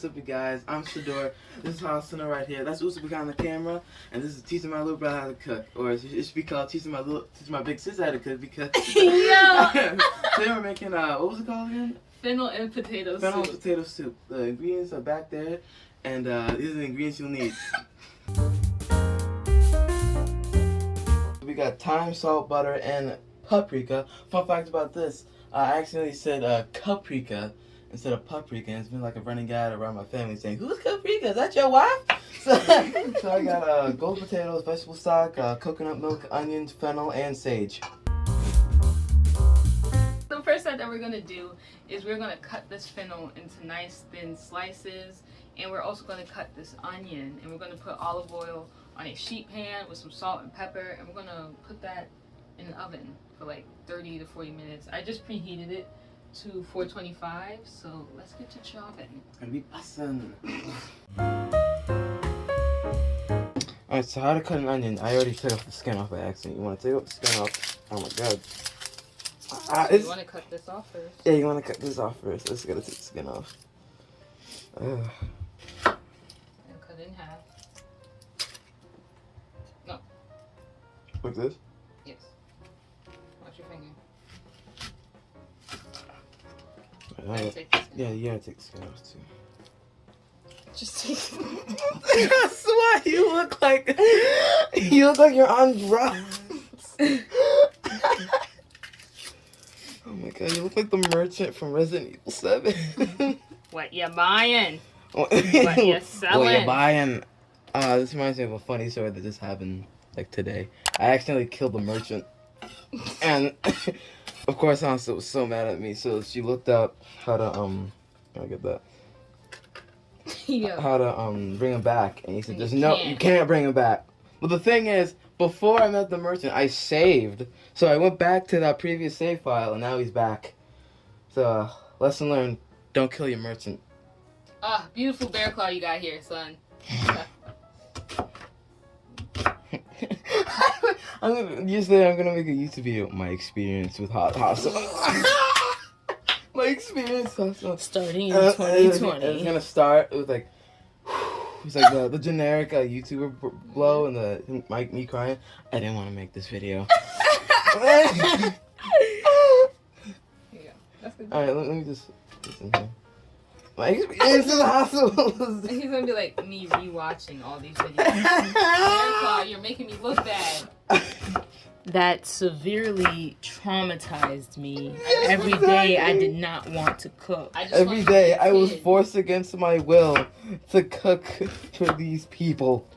up, you guys? I'm Shador. This is Haswaa right here. That's Usa behind the camera, and this is teaching my little brother how to cook, or it should be called teaching my big sister how to cook because today we're making what was it called again? Fennel and potato soup. Fennel and potato soup. The ingredients are back there, and these are the ingredients you'll need. We got thyme, salt, butter, and paprika. Fun fact about this: I accidentally said paprika instead of paprika, and it's been like a running gag around my family saying, "Who's paprika? Is that your wife?" So I got gold potatoes, vegetable stock, coconut milk, onions, fennel, and sage. The first step that we're gonna do is we're gonna cut this fennel into nice thin slices, and we're also gonna cut this onion, and we're gonna put olive oil on a sheet pan with some salt and pepper, and we're gonna put that in the oven for like 30 to 40 minutes. I just preheated it to 425, so let's get to chopping. It's gonna be bussin'. Alright, so how to cut an onion? I already took off the skin off by accident. You wanna take off the skin off? Oh my god. You wanna cut this off first? Yeah, you wanna cut this off first. Let's gotta take the skin off. And cut it in half. No. Like this? Yes. Watch your finger. Yeah, you gotta take the skin off too. Just take That's why you look like you're on drugs. Oh my god, you look like the merchant from Resident Evil 7. What you buying? What you selling? What you buying? This reminds me of a funny story that just happened like today. I accidentally killed the merchant, and of course Hansa was so mad at me. So she looked up how to can I get that? Yeah. How to bring him back, and he said, "There's no, you can't bring him back." But the thing is, before I met the merchant, I saved, so I went back to that previous save file, and now he's back. So lesson learned: don't kill your merchant. Ah, beautiful bear claw you got here, son. I'm gonna make a YouTube video. My experience with hot sauce. My experience with hot sauce. Starting in 2020. It's gonna start with like, it's like the generic YouTuber blow and me crying. I didn't want to make this video. Yeah, that's good. All right, let me just listen here. My experience with hot sauce. He's gonna be like me rewatching all these videos. Bear claw, you're making me look bad. That severely traumatized me. Every day I did not want to cook. Every day I was forced against my will to cook for these people.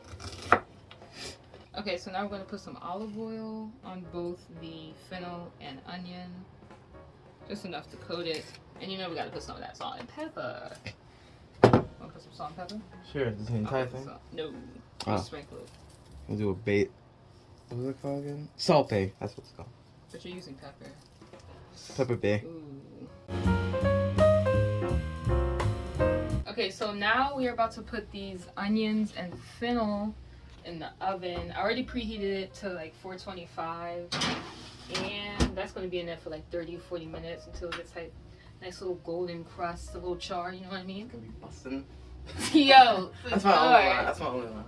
Okay, so now we're going to put some olive oil on both the fennel and onion. Just enough to coat it. And you know we got to put some of that salt and pepper. Want to put some salt and pepper? Sure, this is the entire thing? No. Oh. Sprinkle it. We'll do a bait. What was it called again? Salt bay. That's what it's called. But you're using pepper. Pepper bay. Ooh. Okay, so now we're about to put these onions and fennel in the oven. I already preheated it to like 425. And that's going to be in there for like 30 or 40 minutes until it gets like nice little golden crust, a little char, you know what I mean? It's gonna be busting. Yo, that's my only line. That's my only line.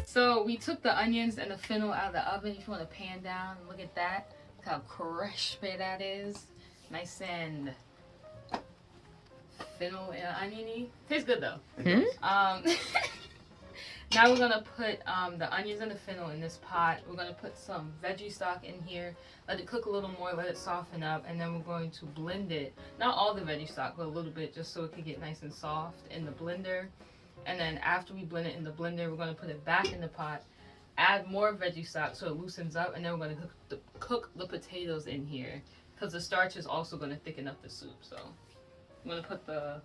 So we took the onions and the fennel out of the oven. If you want to pan down and look at that, look how crispy that is. Nice and fennel and oniony. Tastes good though. Now we're gonna put the onions and the fennel in this pot. We're gonna put some veggie stock in here. Let it cook a little more. Let it soften up, and then we're going to blend it. Not all the veggie stock, but a little bit, just so it can get nice and soft in the blender. And then after we blend it in the blender, we're going to put it back in the pot, add more veggie stock so it loosens up, and then we're going to cook the potatoes in here because the starch is also going to thicken up the soup. So I'm going to put the...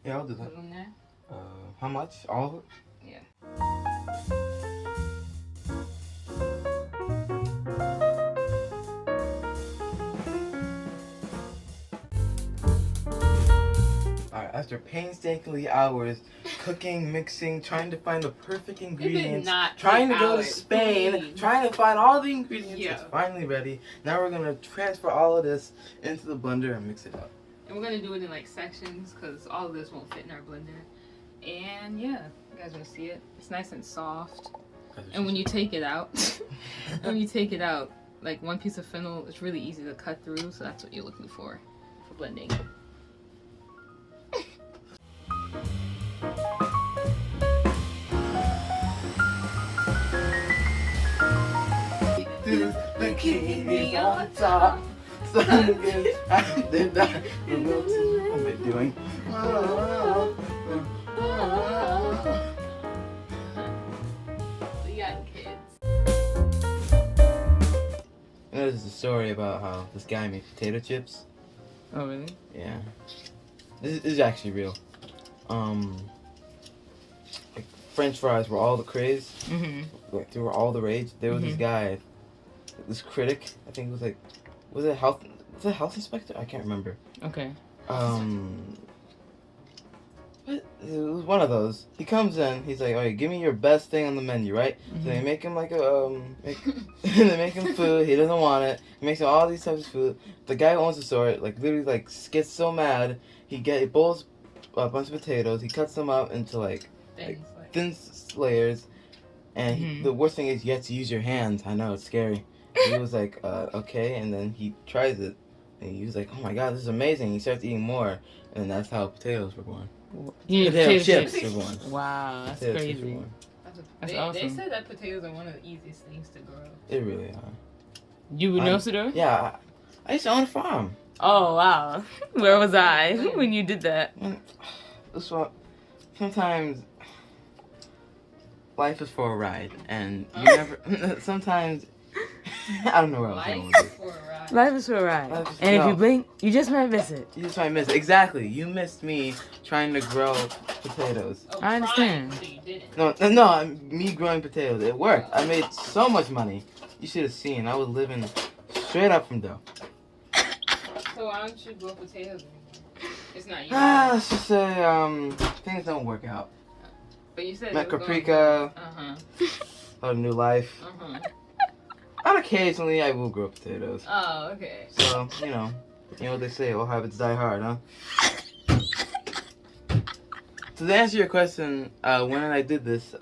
Yeah, I'll do that. In there. How much? All of it? Yeah. After painstakingly hours cooking, mixing, trying to find the perfect ingredients, trying to go to Spain, trying to find all the ingredients, it's finally ready. Now we're gonna transfer all of this into the blender and mix it up. And we're gonna do it in like sections because all of this won't fit in our blender. And yeah, you guys wanna see it? It's nice and soft. And when you take it out, like one piece of fennel, it's really easy to cut through, so that's what you're looking for blending. Bikini on top. Sun gets after dark. What am I doing? We got kids. You know, there's a story about how this guy made potato chips. Oh really? Yeah. This is actually real. Like French fries were all the craze. Like they were all the rage. There was this guy, this critic. I think it was like, was it a health inspector? I can't remember. Okay. It was one of those. He comes in. He's like, "Okay, give me your best thing on the menu, right?" So they make him like a they make him food. He doesn't want it. He makes him all these types of food. The guy who owns the store, like literally, like gets so mad. He boils a bunch of potatoes. He cuts them up into like thin layers. And the worst thing is you have to use your hands. I know, it's scary. And he was like, okay. And then he tries it. And he was like, oh my god, this is amazing. He starts eating more. And that's how potatoes were born. Potato chips were born. Wow, that's Potato crazy. That's Awesome. They said that potatoes are one of the easiest things to grow. They really are. You would know to do? Yeah. I used to own a farm. Oh, wow. Where was I when you did that? Sometimes life is for a ride, and you never. Sometimes I don't know where I was going with this. Life is for a ride. And if you blink, you just might miss it. You just might miss it. Exactly. You missed me trying to grow potatoes. Oh, I understand. So you didn't. No, me growing potatoes. It worked. I made so much money. You should have seen. I was living straight up from dough. So why don't you grow potatoes anymore? It's not you. Let's just say things don't work out. But you said met Paprika. Had a new life. And occasionally I will grow potatoes. Oh, okay. So, you know what they say, all habits die hard, huh? So to answer your question, when I did this,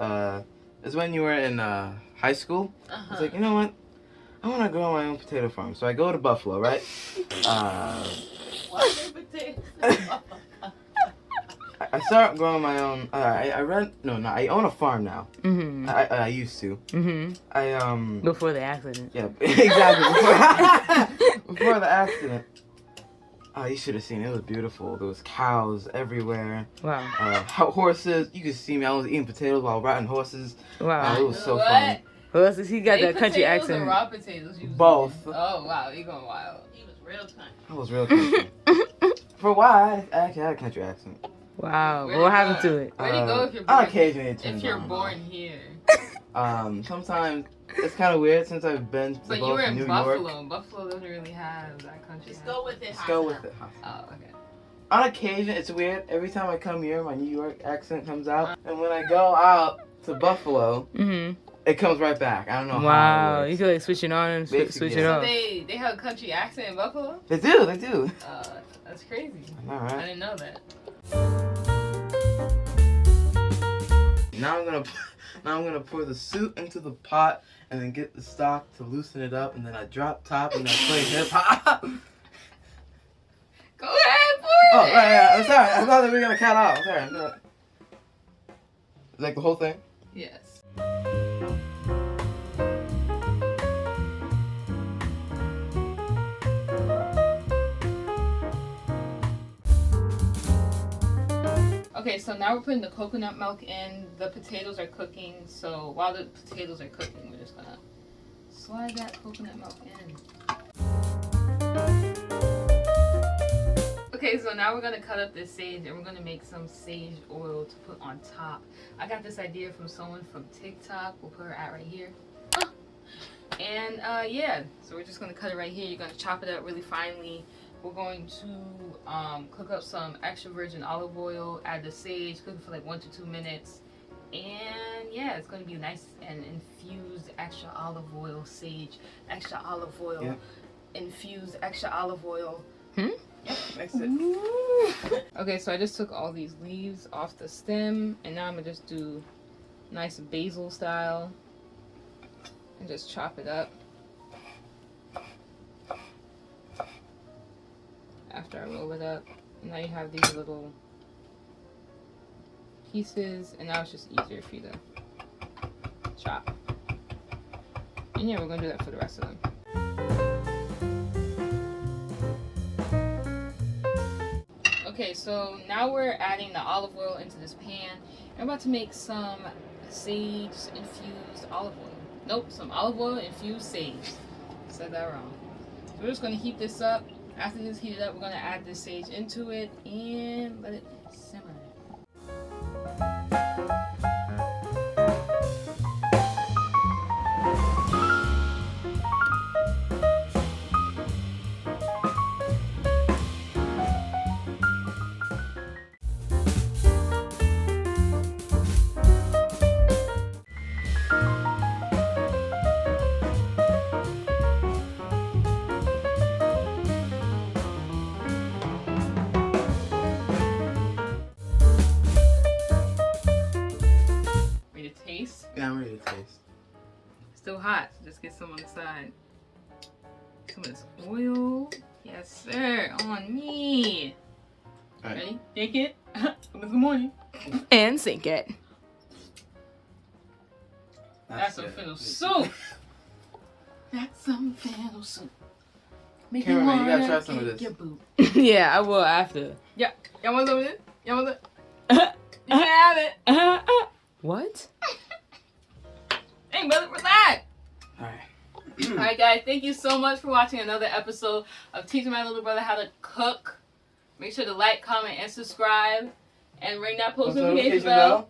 is when you were in high school. I was like, you know what? I want to grow my own potato farm. So I go to Buffalo, right? Why potatoes? I start growing my own. I own a farm now. I used to. Before the accident. Yeah, exactly. Before the accident. You should have seen it. It was beautiful. There was cows everywhere. Wow. Horses. You could see me. I was eating potatoes while riding horses. Wow. It was so fun. Horses. He got that country accent. Or raw potatoes. Both. Oh wow, you going wild. He was real country. I was real country. For a while, I actually had a country accent. Wow. What happened to it? Where'd you go if you're born? Occasionally If you're born here. Sometimes it's kind of weird since I've been to But both you were in New Buffalo. York. Buffalo doesn't really have that country. Just go with it. Just go with it. Oh, okay. On occasion, it's weird. Every time I come here, my New York accent comes out. And when I go out to Buffalo, it comes right back. I don't know how. Wow. You feel like switching on and switch it So off. they have a country accent in Buffalo? They do. That's crazy. I know, right? I didn't know that. Now I'm gonna pour the soup into the pot and then get the stock to loosen it up, and then I drop top and then I play hip hop. Go ahead, pour Oh, it. right. I'm sorry. I thought that we were gonna cut off. I'm sorry. Like the whole thing? Yes. Okay, so now we're putting the coconut milk in. The potatoes are cooking, so while the potatoes are cooking, we're just gonna slide that coconut milk in. Okay, so now we're gonna cut up this sage and we're gonna make some sage oil to put on top. I got this idea from someone from TikTok. We'll put her at right here. And yeah, so we're just gonna cut it right here. You're gonna chop it up really finely. We're going to cook up some extra virgin olive oil, add the sage, cook it for like 1 to 2 minutes. And yeah, it's going to be nice and infused extra olive oil, sage, extra olive oil, infused extra olive oil. Mix it. Okay, so I just took all these leaves off the stem, and now I'm gonna just do nice basil style and just chop it up after I roll it up. And now you have these little pieces, and now it's just easier for you to chop. And yeah, we're gonna do that for the rest of them. Okay, so now we're adding the olive oil into this pan. I'm about to make some sage infused olive oil. Nope, some olive oil infused sage. Said that wrong. So we're just gonna heat this up. After this heated up, we're gonna add this sage into it and let it simmer. Yeah, I'm ready to taste. Still hot, so just get some on the side. Some of this oil. Yes, sir. On me. All right. Ready? Take it. Good morning. And sink it. That's some fennel soup. That's some fennel soup. Make Cameraman, you gotta try some of this. Yeah, I will after. Yeah. Y'all want some of this? Y'all want some? You can have it. What? Hey, brother, relax. Alright. Alright, guys, thank you so much for watching another episode of Teaching My Little Brother How to Cook. Make sure to like, comment, and subscribe. And ring that post notification bell.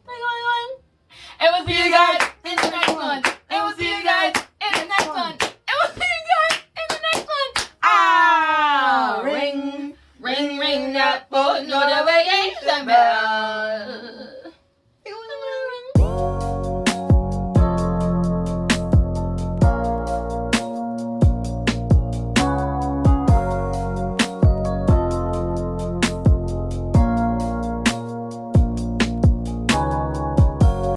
And we'll see you guys in the next one. And we'll see you guys in the next one. And we'll see you guys in the next one. Ah! Ring, ring, ring that post notification bell.